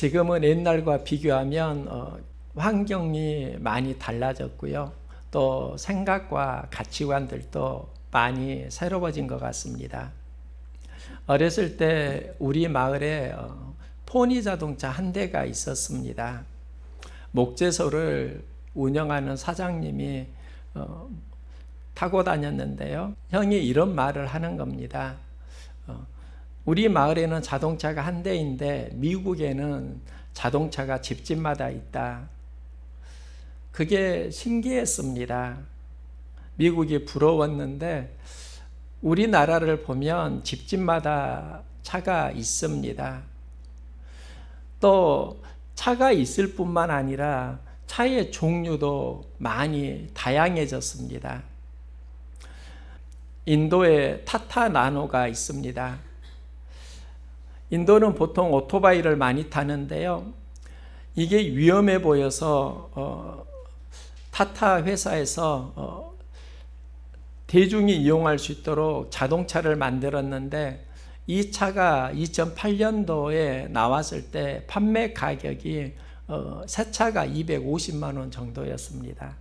지금은 옛날과 비교하면 환경이 많이 달라졌고요. 또 생각과 가치관들도 많이 새로워진 것 같습니다. 어렸을 때 우리 마을에 포니 자동차 한 대가 있었습니다. 목재소를 운영하는 사장님이 타고 다녔는데요. 형이 이런 말을 하는 겁니다. 우리 마을에는 자동차가 한 대인데 미국에는 자동차가 집집마다 있다. 그게 신기했습니다. 미국이 부러웠는데 우리나라를 보면 집집마다 차가 있습니다. 또 차가 있을 뿐만 아니라 차의 종류도 많이 다양해졌습니다. 인도에 타타 나노가 있습니다. 인도는 보통 오토바이를 많이 타는데요. 이게 위험해 보여서 타타 회사에서 대중이 이용할 수 있도록 자동차를 만들었는데 이 차가 2008년도에 나왔을 때 판매 가격이 새 차가 250만 원 정도였습니다.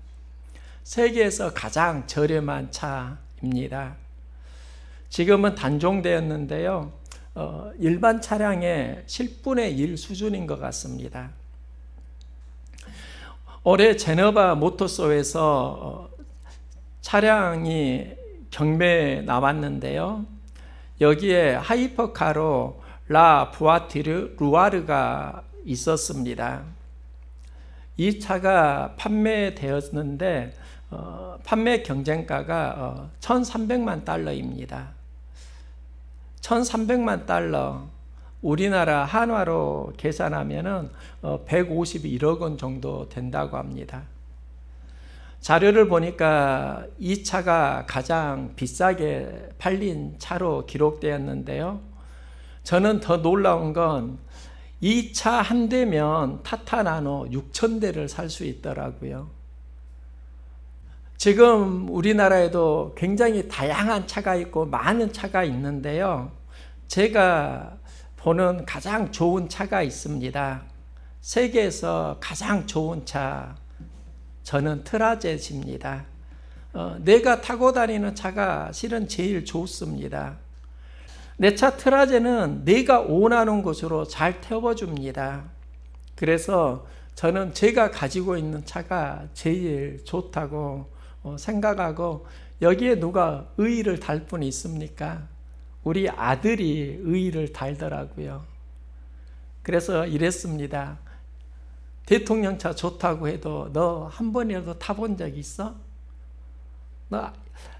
세계에서 가장 저렴한 차입니다. 지금은 단종되었는데요. 일반 차량의 10분의 1 수준인 것 같습니다. 올해 제너바 모터쇼에서 차량이 경매에 나왔는데요. 여기에 하이퍼카로 라 부아티르 루아르가 있었습니다. 이 차가 판매되었는데 판매 경쟁가가 1,300만 달러입니다. 1,300만 달러, 우리나라 한화로 계산하면 151억 원 정도 된다고 합니다. 자료를 보니까 이 차가 가장 비싸게 팔린 차로 기록되었는데요. 저는 더 놀라운 건 이 차 한 대면 타타 나노 6,000대를 살 수 있더라고요. 지금 우리나라에도 굉장히 다양한 차가 있고 많은 차가 있는데요. 제가 보는 가장 좋은 차가 있습니다. 세계에서 가장 좋은 차, 저는 트라젯입니다. 내가 타고 다니는 차가 실은 제일 좋습니다. 내 차 트라젯은 내가 원하는 곳으로 잘 태워줍니다. 그래서 저는 제가 가지고 있는 차가 제일 좋다고 생각하고, 여기에 누가 의의를 달 분이 있습니까? 우리 아들이 의의를 달더라고요. 그래서 이랬습니다. 대통령 차 좋다고 해도 너 한 번이라도 타본 적 있어? 너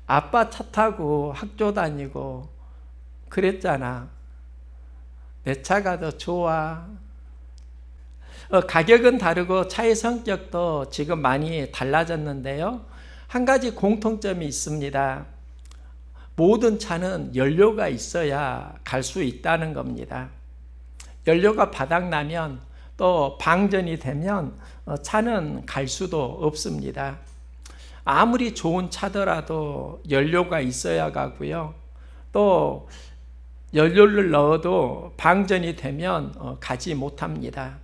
아빠 차 타고 학교 다니고 그랬잖아. 내 차가 더 좋아. 가격은 다르고 차의 성격도 지금 많이 달라졌는데요. 한 가지 공통점이 있습니다. 모든 차는 연료가 있어야 갈 수 있다는 겁니다. 연료가 바닥나면 또 방전이 되면 차는 갈 수도 없습니다. 아무리 좋은 차더라도 연료가 있어야 가고요. 또 연료를 넣어도 방전이 되면 가지 못합니다.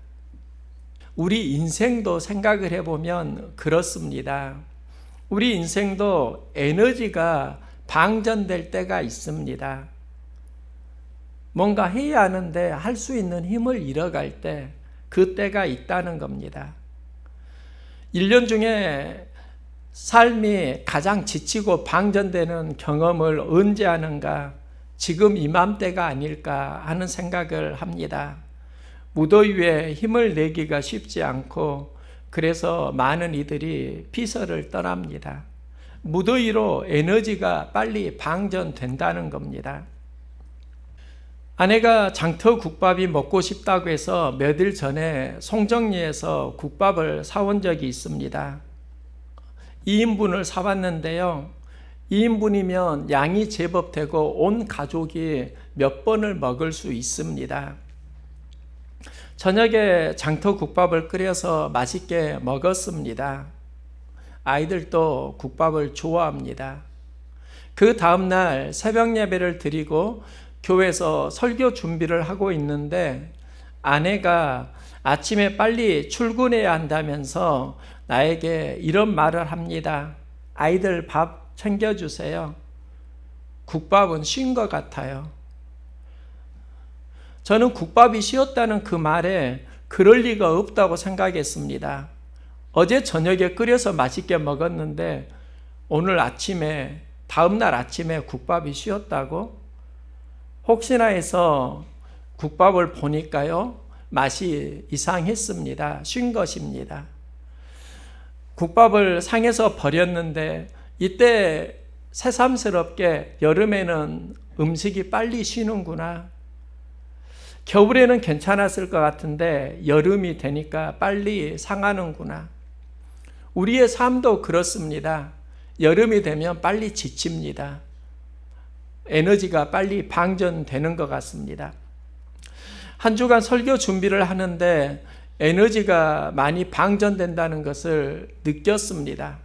우리 인생도 생각을 해보면 그렇습니다. 우리 인생도 에너지가 방전될 때가 있습니다. 뭔가 해야 하는데 할 수 있는 힘을 잃어갈 때, 그 때가 있다는 겁니다. 1년 중에 삶이 가장 지치고 방전되는 경험을 언제 하는가? 지금 이맘때가 아닐까 하는 생각을 합니다. 무더위에 힘을 내기가 쉽지 않고, 그래서 많은 이들이 피서를 떠납니다. 무더위로 에너지가 빨리 방전된다는 겁니다. 아내가 장터국밥이 먹고 싶다고 해서 며칠 전에 송정리에서 국밥을 사온 적이 있습니다. 2인분을 사왔는데요. 2인분이면 양이 제법 되고 온 가족이 몇 번을 먹을 수 있습니다. 저녁에 장터국밥을 끓여서 맛있게 먹었습니다. 아이들도 국밥을 좋아합니다. 그 다음날 새벽 예배를 드리고 교회에서 설교 준비를 하고 있는데 아내가 아침에 빨리 출근해야 한다면서 나에게 이런 말을 합니다. 아이들 밥 챙겨주세요. 국밥은 쉰 것 같아요. 저는 국밥이 쉬었다는 그 말에 그럴 리가 없다고 생각했습니다. 어제 저녁에 끓여서 맛있게 먹었는데 오늘 아침에, 다음날 아침에 국밥이 쉬었다고? 혹시나 해서 국밥을 보니까요, 맛이 이상했습니다. 쉰 것입니다. 국밥을 상해서 버렸는데 이때 새삼스럽게 여름에는 음식이 빨리 쉬는구나. 겨울에는 괜찮았을 것 같은데 여름이 되니까 빨리 상하는구나. 우리의 삶도 그렇습니다. 여름이 되면 빨리 지칩니다. 에너지가 빨리 방전되는 것 같습니다. 한 주간 설교 준비를 하는데 에너지가 많이 방전된다는 것을 느꼈습니다.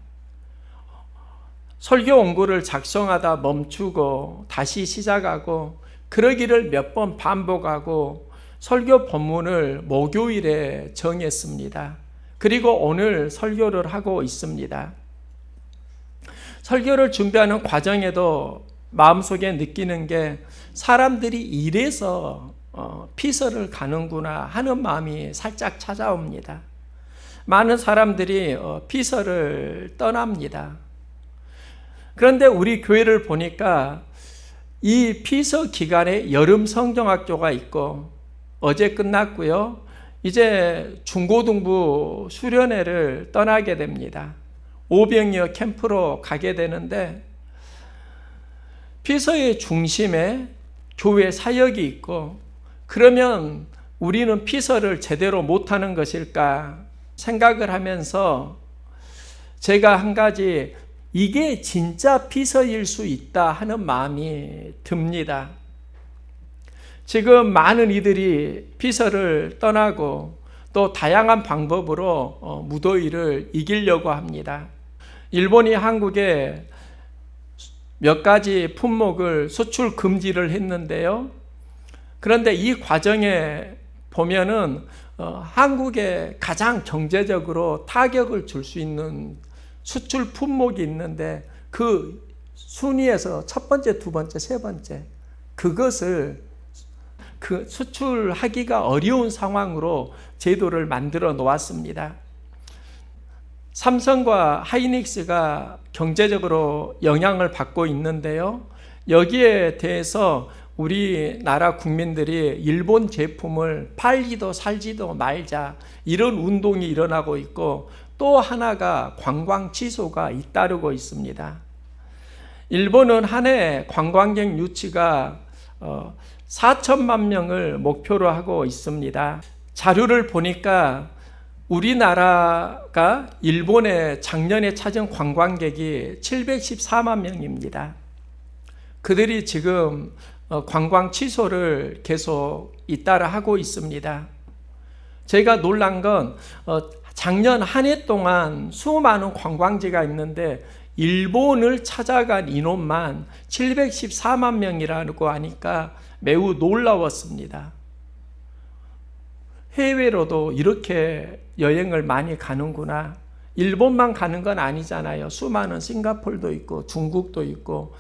설교 원고를 작성하다 멈추고 다시 시작하고 그러기를 몇 번 반복하고 설교 본문을 목요일에 정했습니다. 그리고 오늘 설교를 하고 있습니다. 설교를 준비하는 과정에도 마음속에 느끼는 게 사람들이 이래서 피서를 가는구나 하는 마음이 살짝 찾아옵니다. 많은 사람들이 피서를 떠납니다. 그런데 우리 교회를 보니까 이 피서 기간에 여름 성경학교가 있고 어제 끝났고요. 이제 중고등부 수련회를 떠나게 됩니다. 오병이어 캠프로 가게 되는데 피서의 중심에 교회 사역이 있고 그러면 우리는 피서를 제대로 못하는 것일까 생각을 하면서 제가 한 가지 이게 진짜 피서일 수 있다 하는 마음이 듭니다. 지금 많은 이들이 피서를 떠나고 또 다양한 방법으로 무더위를 이기려고 합니다. 일본이 한국에 몇 가지 품목을 수출 금지를 했는데요. 그런데 이 과정에 보면은 한국에 가장 경제적으로 타격을 줄 수 있는 수출 품목이 있는데 그 순위에서 첫 번째, 두 번째, 세 번째 그것을 수출하기가 어려운 상황으로 제도를 만들어 놓았습니다. 삼성과 하이닉스가 경제적으로 영향을 받고 있는데요. 여기에 대해서 우리나라 국민들이 일본 제품을 팔지도 살지도 말자 이런 운동이 일어나고 있고 또 하나가 관광 취소가 잇따르고 있습니다. 일본은 한 해 관광객 유치가 4천만 명을 목표로 하고 있습니다. 자료를 보니까 우리나라가 일본에 작년에 찾은 관광객이 714만 명입니다. 그들이 지금 관광 취소를 계속 잇따라 하고 있습니다. 제가 놀란 건 작년 한 해 동안 수많은 관광지가 있는데 일본을 찾아간 인원만 714만 명이라고 하니까 매우 놀라웠습니다. 해외로도 이렇게 여행을 많이 가는구나. 일본만 가는 건 아니잖아요. 수많은 싱가포르도 있고 중국도 있고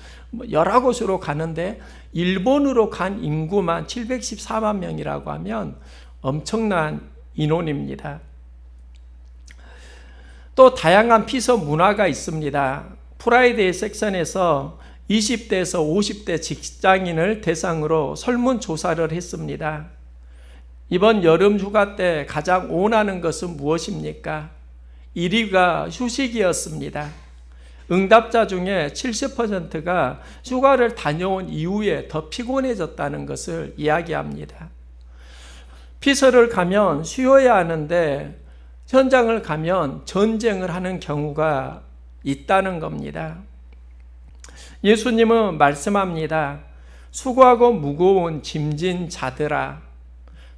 여러 곳으로 가는데 일본으로 간 인구만 714만 명이라고 하면 엄청난 인원입니다. 또 다양한 피서 문화가 있습니다. 프라이데이 섹션에서 20대에서 50대 직장인을 대상으로 설문조사를 했습니다. 이번 여름 휴가 때 가장 원하는 것은 무엇입니까? 1위가 휴식이었습니다. 응답자 중에 70%가 휴가를 다녀온 이후에 더 피곤해졌다는 것을 이야기합니다. 피서를 가면 쉬어야 하는데 현장을 가면 전쟁을 하는 경우가 있다는 겁니다. 예수님은 말씀합니다. 수고하고 무거운 짐진 자들아.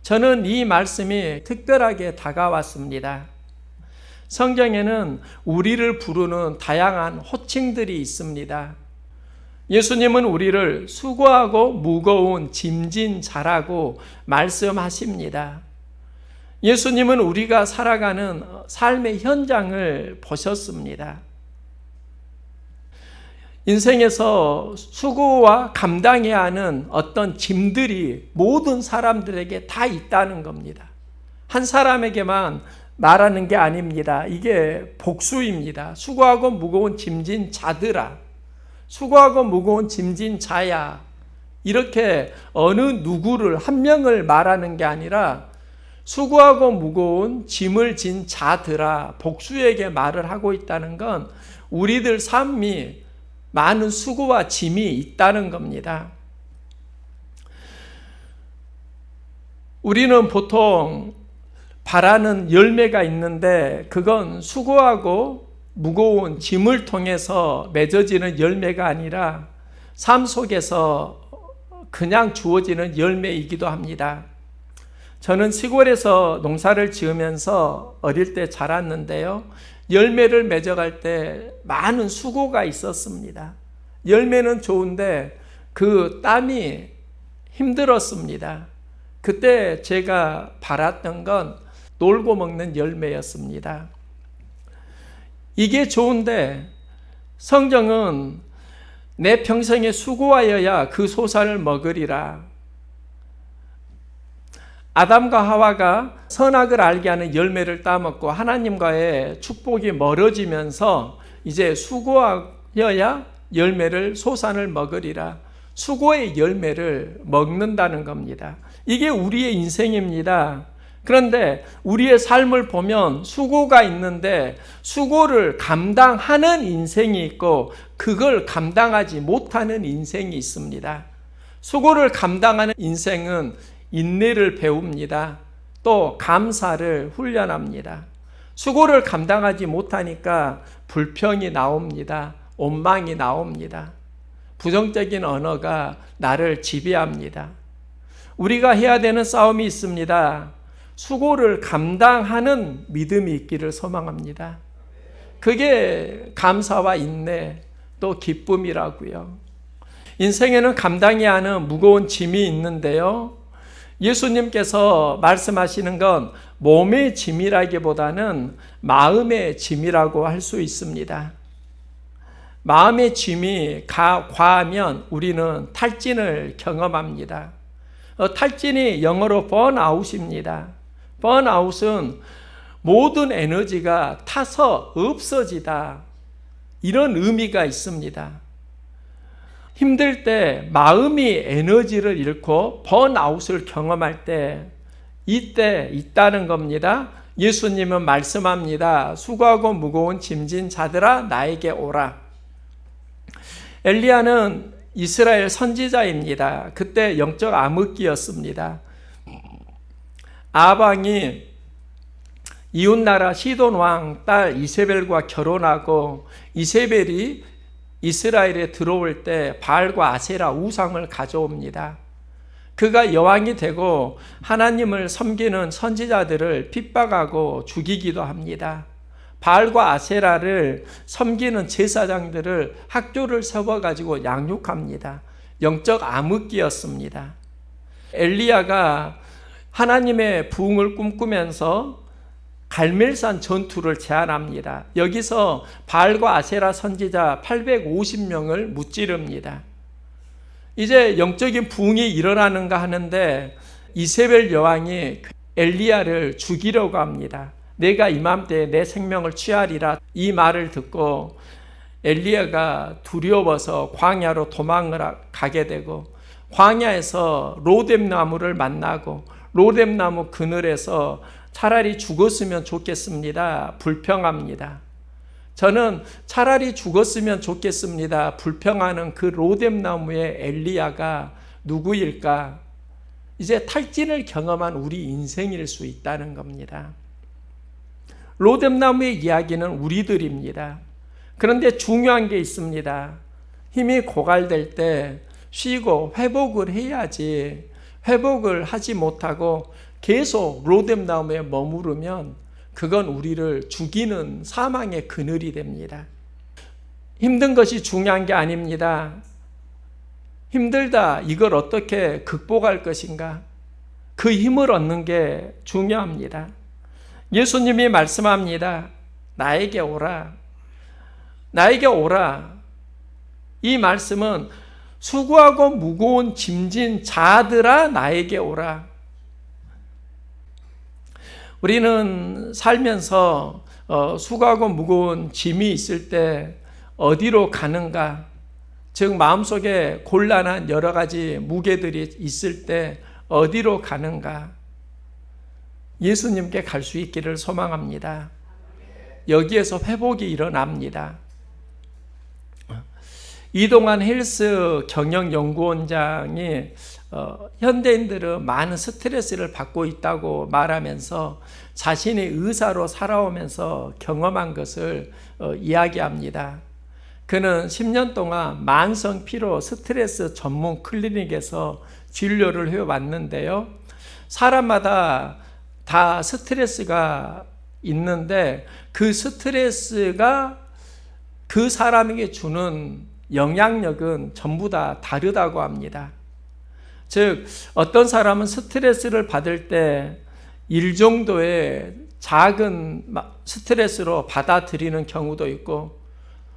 저는 이 말씀이 특별하게 다가왔습니다. 성경에는 우리를 부르는 다양한 호칭들이 있습니다. 예수님은 우리를 수고하고 무거운 짐진 자라고 말씀하십니다. 예수님은 우리가 살아가는 삶의 현장을 보셨습니다. 인생에서 수고와 감당해야 하는 어떤 짐들이 모든 사람들에게 다 있다는 겁니다. 한 사람에게만 말하는 게 아닙니다. 이게 복수입니다. 수고하고 무거운 짐진 자들아, 수고하고 무거운 짐진 자야, 이렇게 어느 누구를 한 명을 말하는 게 아니라 수고하고 무거운 짐을 진 자들아, 복수에게 말을 하고 있다는 건 우리들 삶이 많은 수고와 짐이 있다는 겁니다. 우리는 보통 바라는 열매가 있는데 그건 수고하고 무거운 짐을 통해서 맺어지는 열매가 아니라 삶 속에서 그냥 주어지는 열매이기도 합니다. 저는 시골에서 농사를 지으면서 어릴 때 자랐는데요. 열매를 맺어갈 때 많은 수고가 있었습니다. 열매는 좋은데 그 땀이 힘들었습니다. 그때 제가 바랐던 건 놀고 먹는 열매였습니다. 이게 좋은데 성경은 내 평생에 수고하여야 그 소산을 먹으리라. 아담과 하와가 선악을 알게 하는 열매를 따먹고 하나님과의 축복이 멀어지면서 이제 수고하여야 열매를 소산을 먹으리라. 수고의 열매를 먹는다는 겁니다. 이게 우리의 인생입니다. 그런데 우리의 삶을 보면 수고가 있는데 수고를 감당하는 인생이 있고 그걸 감당하지 못하는 인생이 있습니다. 수고를 감당하는 인생은 인내를 배웁니다. 또 감사를 훈련합니다. 수고를 감당하지 못하니까 불평이 나옵니다. 원망이 나옵니다. 부정적인 언어가 나를 지배합니다. 우리가 해야 되는 싸움이 있습니다. 수고를 감당하는 믿음이 있기를 소망합니다. 그게 감사와 인내 또 기쁨이라고요. 인생에는 감당해야 하는 무거운 짐이 있는데요. 예수님께서 말씀하시는 건 몸의 짐이라기보다는 마음의 짐이라고 할 수 있습니다. 마음의 짐이 과하면 우리는 탈진을 경험합니다. 탈진이 영어로 번아웃입니다. 번아웃은 모든 에너지가 타서 없어지다, 이런 의미가 있습니다. 힘들 때 마음이 에너지를 잃고 번아웃을 경험할 때 이때 있다는 겁니다. 예수님은 말씀합니다. 수고하고 무거운 짐진 자들아 나에게 오라. 엘리야는 이스라엘 선지자입니다. 그때 영적 암흑기였습니다. 아방이 이웃나라 시돈 왕 딸 이세벨과 결혼하고 이세벨이 이스라엘에 들어올 때 바알과 아세라 우상을 가져옵니다. 그가 여왕이 되고 하나님을 섬기는 선지자들을 핍박하고 죽이기도 합니다. 바알과 아세라를 섬기는 제사장들을 학교를 세워가지고 양육합니다. 영적 암흑기였습니다. 엘리야가 하나님의 부흥을 꿈꾸면서 갈멜산 전투를 제안합니다. 여기서 바알과 아세라 선지자 850명을 무찌릅니다. 이제 영적인 부흥이 일어나는가 하는데 이세벨 여왕이 엘리야를 죽이려고 합니다. 내가 이맘때에 내 생명을 취하리라. 이 말을 듣고 엘리야가 두려워서 광야로 도망을 가게 되고 광야에서 로뎀나무를 만나고 로뎀나무 그늘에서 차라리 죽었으면 좋겠습니다. 불평합니다. 저는 차라리 죽었으면 좋겠습니다. 불평하는 그 로뎀나무의 엘리야가 누구일까? 이제 탈진을 경험한 우리 인생일 수 있다는 겁니다. 로뎀나무의 이야기는 우리들입니다. 그런데 중요한 게 있습니다. 힘이 고갈될 때 쉬고 회복을 해야지, 회복을 하지 못하고 계속 로뎀나무에 머무르면 그건 우리를 죽이는 사망의 그늘이 됩니다. 힘든 것이 중요한 게 아닙니다. 힘들다, 이걸 어떻게 극복할 것인가? 그 힘을 얻는 게 중요합니다. 예수님이 말씀합니다. 나에게 오라. 나에게 오라. 이 말씀은 수고하고 무거운 짐진 자들아 나에게 오라. 우리는 살면서 수고하고 무거운 짐이 있을 때 어디로 가는가? 즉 마음속에 곤란한 여러 가지 무게들이 있을 때 어디로 가는가? 예수님께 갈 수 있기를 소망합니다. 여기에서 회복이 일어납니다. 이동환 헬스 경영연구원장이 현대인들은 많은 스트레스를 받고 있다고 말하면서 자신이 의사로 살아오면서 경험한 것을 이야기합니다. 그는 10년 동안 만성 피로 스트레스 전문 클리닉에서 진료를 해왔는데요. 사람마다 다 스트레스가 있는데 그 스트레스가 그 사람에게 주는 영향력은 전부 다 다르다고 합니다. 즉 어떤 사람은 스트레스를 받을 때 일 정도의 작은 스트레스로 받아들이는 경우도 있고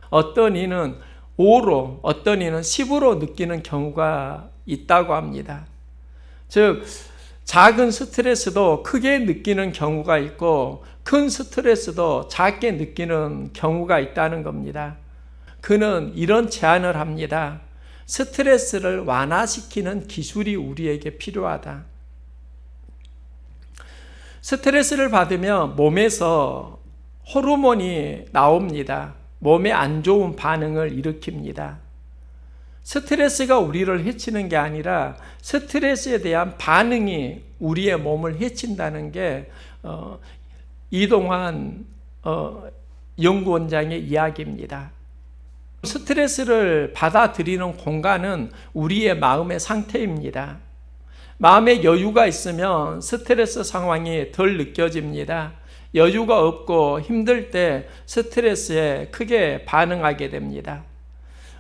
어떤 이는 5로 어떤 이는 10으로 느끼는 경우가 있다고 합니다. 즉 작은 스트레스도 크게 느끼는 경우가 있고 큰 스트레스도 작게 느끼는 경우가 있다는 겁니다. 그는 이런 제안을 합니다. 스트레스를 완화시키는 기술이 우리에게 필요하다. 스트레스를 받으면 몸에서 호르몬이 나옵니다. 몸에 안 좋은 반응을 일으킵니다. 스트레스가 우리를 해치는 게 아니라 스트레스에 대한 반응이 우리의 몸을 해친다는 게 이동환 연구원장의 이야기입니다. 스트레스를 받아들이는 공간은 우리의 마음의 상태입니다. 마음에 여유가 있으면 스트레스 상황이 덜 느껴집니다. 여유가 없고 힘들 때 스트레스에 크게 반응하게 됩니다.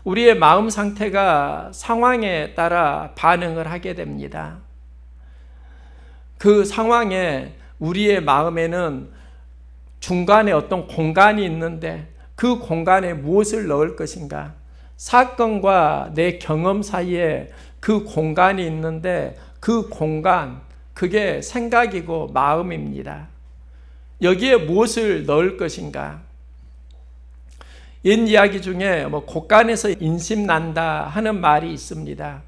우리의 마음 상태가 상황에 따라 반응을 하게 됩니다. 그 상황에 우리의 마음에는 중간에 어떤 공간이 있는데 그 공간에 무엇을 넣을 것인가? 사건과 내 경험 사이에 그 공간이 있는데 그 공간, 그게 생각이고 마음입니다. 여기에 무엇을 넣을 것인가? 옛 이야기 중에 곳간에서 인심 난다 하는 말이 있습니다.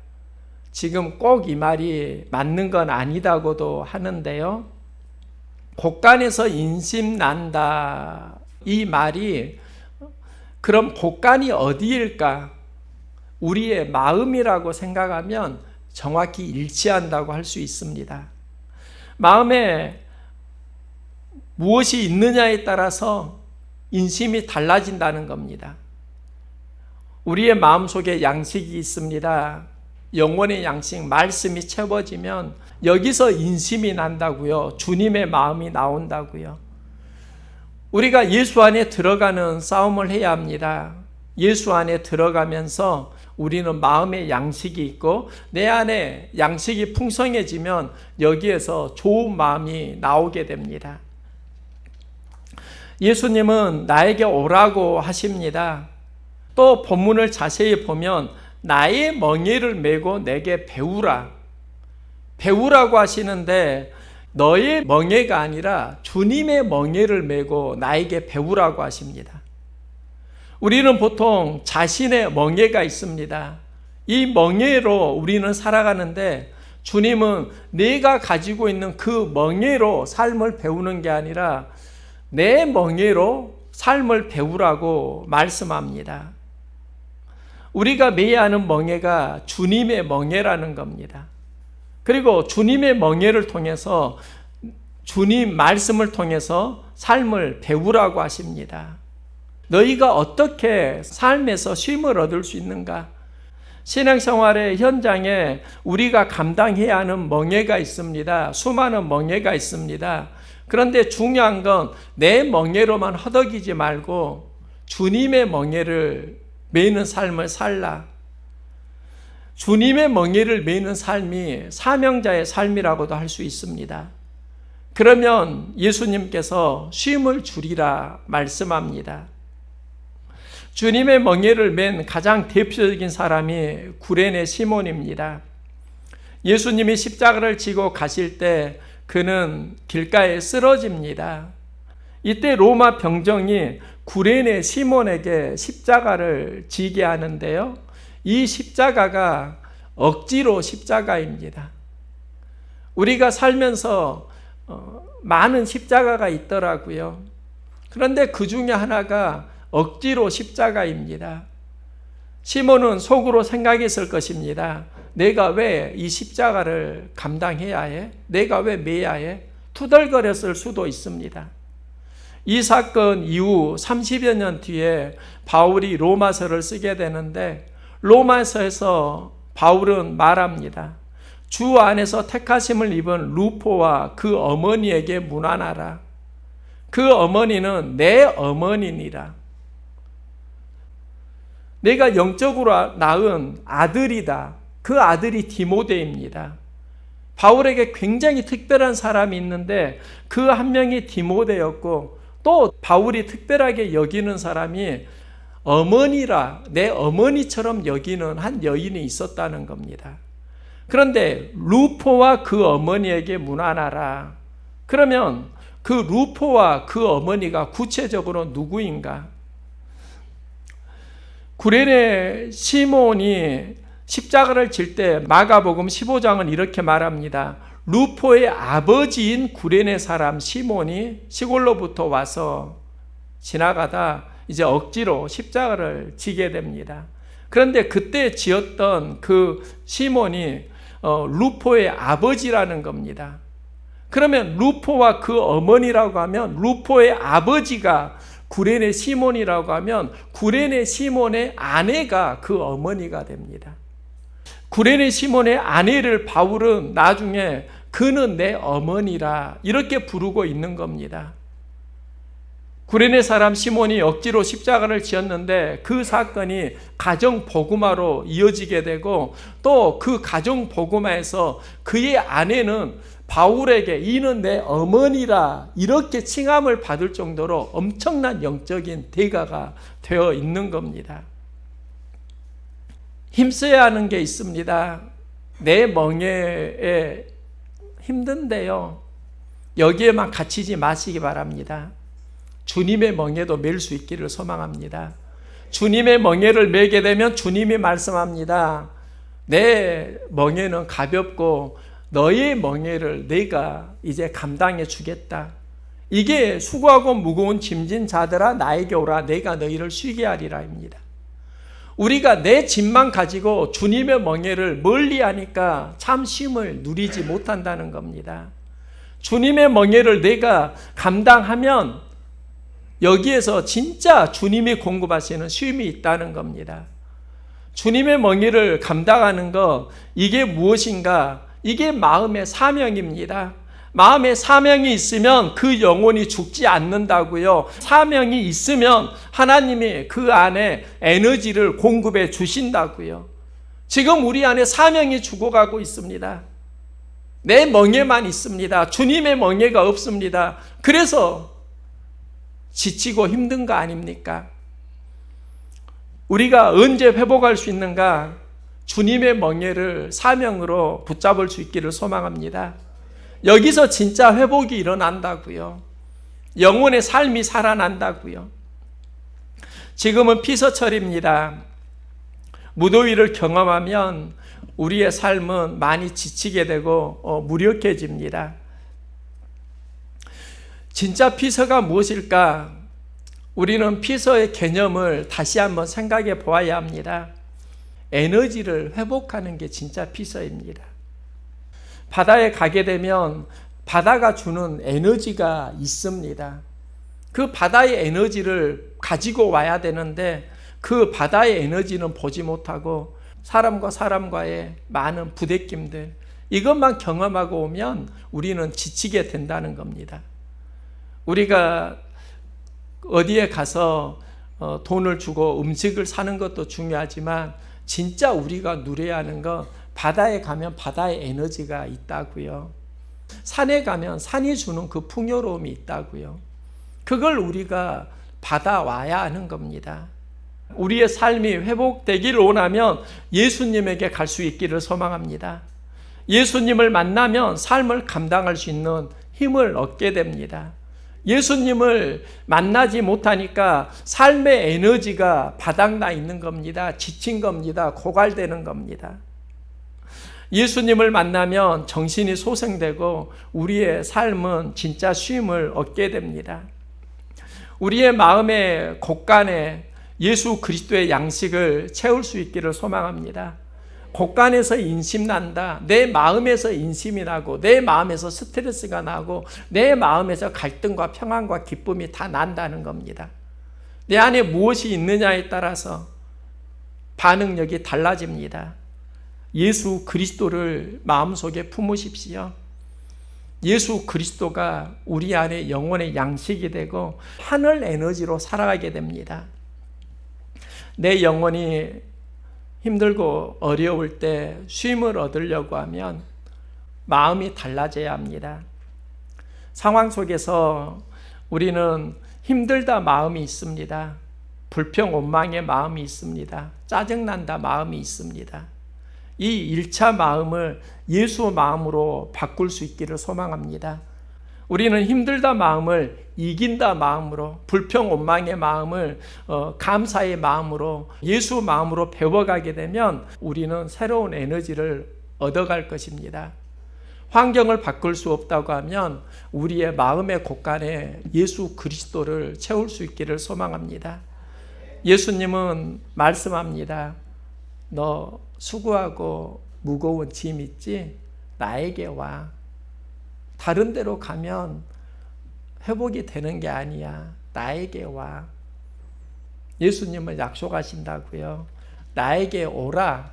지금 꼭 이 말이 맞는 건 아니다고도 하는데요. 곳간에서 인심 난다 이 말이 그럼 곳간이 어디일까? 우리의 마음이라고 생각하면 정확히 일치한다고 할 수 있습니다. 마음에 무엇이 있느냐에 따라서 인심이 달라진다는 겁니다. 우리의 마음속에 양식이 있습니다. 영혼의 양식, 말씀이 채워지면 여기서 인심이 난다고요. 주님의 마음이 나온다고요. 우리가 예수 안에 들어가는 싸움을 해야 합니다. 예수 안에 들어가면서 우리는 마음의 양식이 있고 내 안에 양식이 풍성해지면 여기에서 좋은 마음이 나오게 됩니다. 예수님은 나에게 오라고 하십니다. 또 본문을 자세히 보면 나의 멍에를 메고 내게 배우라. 배우라고 하시는데 너의 멍에가 아니라 주님의 멍에를 메고 나에게 배우라고 하십니다. 우리는 보통 자신의 멍에가 있습니다. 이 멍에로 우리는 살아가는데 주님은 내가 가지고 있는 그 멍에로 삶을 배우는 게 아니라 내 멍에로 삶을 배우라고 말씀합니다. 우리가 매야 하는 멍에가 주님의 멍에라는 겁니다. 그리고 주님의 멍에를 통해서 주님 말씀을 통해서 삶을 배우라고 하십니다. 너희가 어떻게 삶에서 쉼을 얻을 수 있는가? 신앙생활의 현장에 우리가 감당해야 하는 멍에가 있습니다. 수많은 멍에가 있습니다. 그런데 중요한 건 내 멍에로만 허덕이지 말고 주님의 멍에를 메는 삶을 살라. 주님의 멍에를 메는 삶이 사명자의 삶이라고도 할 수 있습니다. 그러면 예수님께서 쉼을 주리라 말씀합니다. 주님의 멍에를 맨 가장 대표적인 사람이 구레네 시몬입니다. 예수님이 십자가를 지고 가실 때 그는 길가에 쓰러집니다. 이때 로마 병정이 구레네 시몬에게 십자가를 지게 하는데요. 이 십자가가 억지로 십자가입니다. 우리가 살면서 많은 십자가가 있더라고요. 그런데 그 중에 하나가 억지로 십자가입니다. 시몬은 속으로 생각했을 것입니다. 내가 왜 이 십자가를 감당해야 해? 내가 왜 매야 해? 투덜거렸을 수도 있습니다. 이 사건 이후 30여 년 뒤에 바울이 로마서를 쓰게 되는데 로마서에서 바울은 말합니다. 주 안에서 택하심을 입은 루포와 그 어머니에게 문안하라. 그 어머니는 내 어머니니라. 내가 영적으로 낳은 아들이다. 그 아들이 디모데입니다. 바울에게 굉장히 특별한 사람이 있는데 그 한 명이 디모데였고 또 바울이 특별하게 여기는 사람이 어머니라, 내 어머니처럼 여기는 한 여인이 있었다는 겁니다. 그런데 루포와 그 어머니에게 문안하라. 그러면 그 루포와 그 어머니가 구체적으로 누구인가? 구레네 시몬이 십자가를 질 때 마가복음 15장은 이렇게 말합니다. 루포의 아버지인 구레네 사람 시몬이 시골로부터 와서 지나가다 이제 억지로 십자가를 지게 됩니다. 그런데 그때 지었던 그 시몬이 루포의 아버지라는 겁니다. 그러면 루포와 그 어머니라고 하면 루포의 아버지가 구레네 시몬이라고 하면 구레네 시몬의 아내가 그 어머니가 됩니다. 구레네 시몬의 아내를 바울은 나중에 그는 내 어머니라 이렇게 부르고 있는 겁니다. 구레네 사람 시몬이 억지로 십자가를 지었는데 그 사건이 가정 복음화로 이어지게 되고 또 그 가정 복음화에서 그의 아내는 바울에게 이는 내 어머니라 이렇게 칭함을 받을 정도로 엄청난 영적인 대가가 되어 있는 겁니다. 힘써야 하는 게 있습니다. 내 멍에에 힘든데요. 여기에만 갇히지 마시기 바랍니다. 주님의 멍에도 맬 수 있기를 소망합니다. 주님의 멍에를 매게 되면 주님이 말씀합니다. 내 멍에는 가볍고 너의 멍에를 내가 이제 감당해 주겠다. 이게 수고하고 무거운 짐진 자들아 나에게 오라 내가 너희를 쉬게 하리라입니다. 우리가 내 짐만 가지고 주님의 멍에를 멀리하니까 참 쉼을 누리지 못한다는 겁니다. 주님의 멍에를 내가 감당하면 여기에서 진짜 주님이 공급하시는 쉼이 있다는 겁니다. 주님의 멍에를 감당하는 것, 이게 무엇인가? 이게 마음의 사명입니다. 마음의 사명이 있으면 그 영혼이 죽지 않는다고요. 사명이 있으면 하나님이 그 안에 에너지를 공급해 주신다고요. 지금 우리 안에 사명이 죽어가고 있습니다. 내 멍에만 있습니다. 주님의 멍에가 없습니다. 그래서 지치고 힘든 거 아닙니까? 우리가 언제 회복할 수 있는가? 주님의 멍에를 사명으로 붙잡을 수 있기를 소망합니다. 여기서 진짜 회복이 일어난다고요. 영혼의 삶이 살아난다고요. 지금은 피서철입니다. 무더위를 경험하면 우리의 삶은 많이 지치게 되고 무력해집니다. 진짜 피서가 무엇일까? 우리는 피서의 개념을 다시 한번 생각해 보아야 합니다. 에너지를 회복하는 게 진짜 피서입니다. 바다에 가게 되면 바다가 주는 에너지가 있습니다. 그 바다의 에너지를 가지고 와야 되는데 그 바다의 에너지는 보지 못하고 사람과 사람과의 많은 부대낌들, 이것만 경험하고 오면 우리는 지치게 된다는 겁니다. 우리가 어디에 가서 돈을 주고 음식을 사는 것도 중요하지만 진짜 우리가 누려야 하는 건 바다에 가면 바다의 에너지가 있다고요. 산에 가면 산이 주는 그 풍요로움이 있다고요. 그걸 우리가 받아와야 하는 겁니다. 우리의 삶이 회복되기를 원하면 예수님에게 갈 수 있기를 소망합니다. 예수님을 만나면 삶을 감당할 수 있는 힘을 얻게 됩니다. 예수님을 만나지 못하니까 삶의 에너지가 바닥나 있는 겁니다. 지친 겁니다. 고갈되는 겁니다. 예수님을 만나면 정신이 소생되고 우리의 삶은 진짜 쉼을 얻게 됩니다. 우리의 마음의 곳간에 예수 그리스도의 양식을 채울 수 있기를 소망합니다. 곳간에서 인심 난다. 내 마음에서 인심이 나고 내 마음에서 스트레스가 나고 내 마음에서 갈등과 평안과 기쁨이 다 난다는 겁니다. 내 안에 무엇이 있느냐에 따라서 반응력이 달라집니다. 예수 그리스도를 마음속에 품으십시오. 예수 그리스도가 우리 안에 영혼의 양식이 되고 하늘 에너지로 살아가게 됩니다. 내 영혼이 힘들고 어려울 때 쉼을 얻으려고 하면 마음이 달라져야 합니다. 상황 속에서 우리는 힘들다 마음이 있습니다. 불평 원망의 마음이 있습니다. 짜증난다 마음이 있습니다. 이 1차 마음을 예수 마음으로 바꿀 수 있기를 소망합니다. 우리는 힘들다 마음을 이긴다 마음으로, 불평 원망의 마음을 감사의 마음으로, 예수 마음으로 배워가게 되면 우리는 새로운 에너지를 얻어갈 것입니다. 환경을 바꿀 수 없다고 하면 우리의 마음의 곳간에 예수 그리스도를 채울 수 있기를 소망합니다. 예수님은 말씀합니다. 너 수고하고 무거운 짐 있지? 나에게 와. 다른 데로 가면 회복이 되는 게 아니야. 나에게 와. 예수님은 약속하신다고요. 나에게 오라.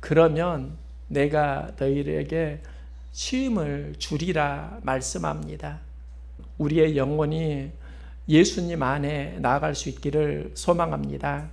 그러면 내가 너희에게 쉼을 주리라 말씀합니다. 우리의 영혼이 예수님 안에 나아갈 수 있기를 소망합니다.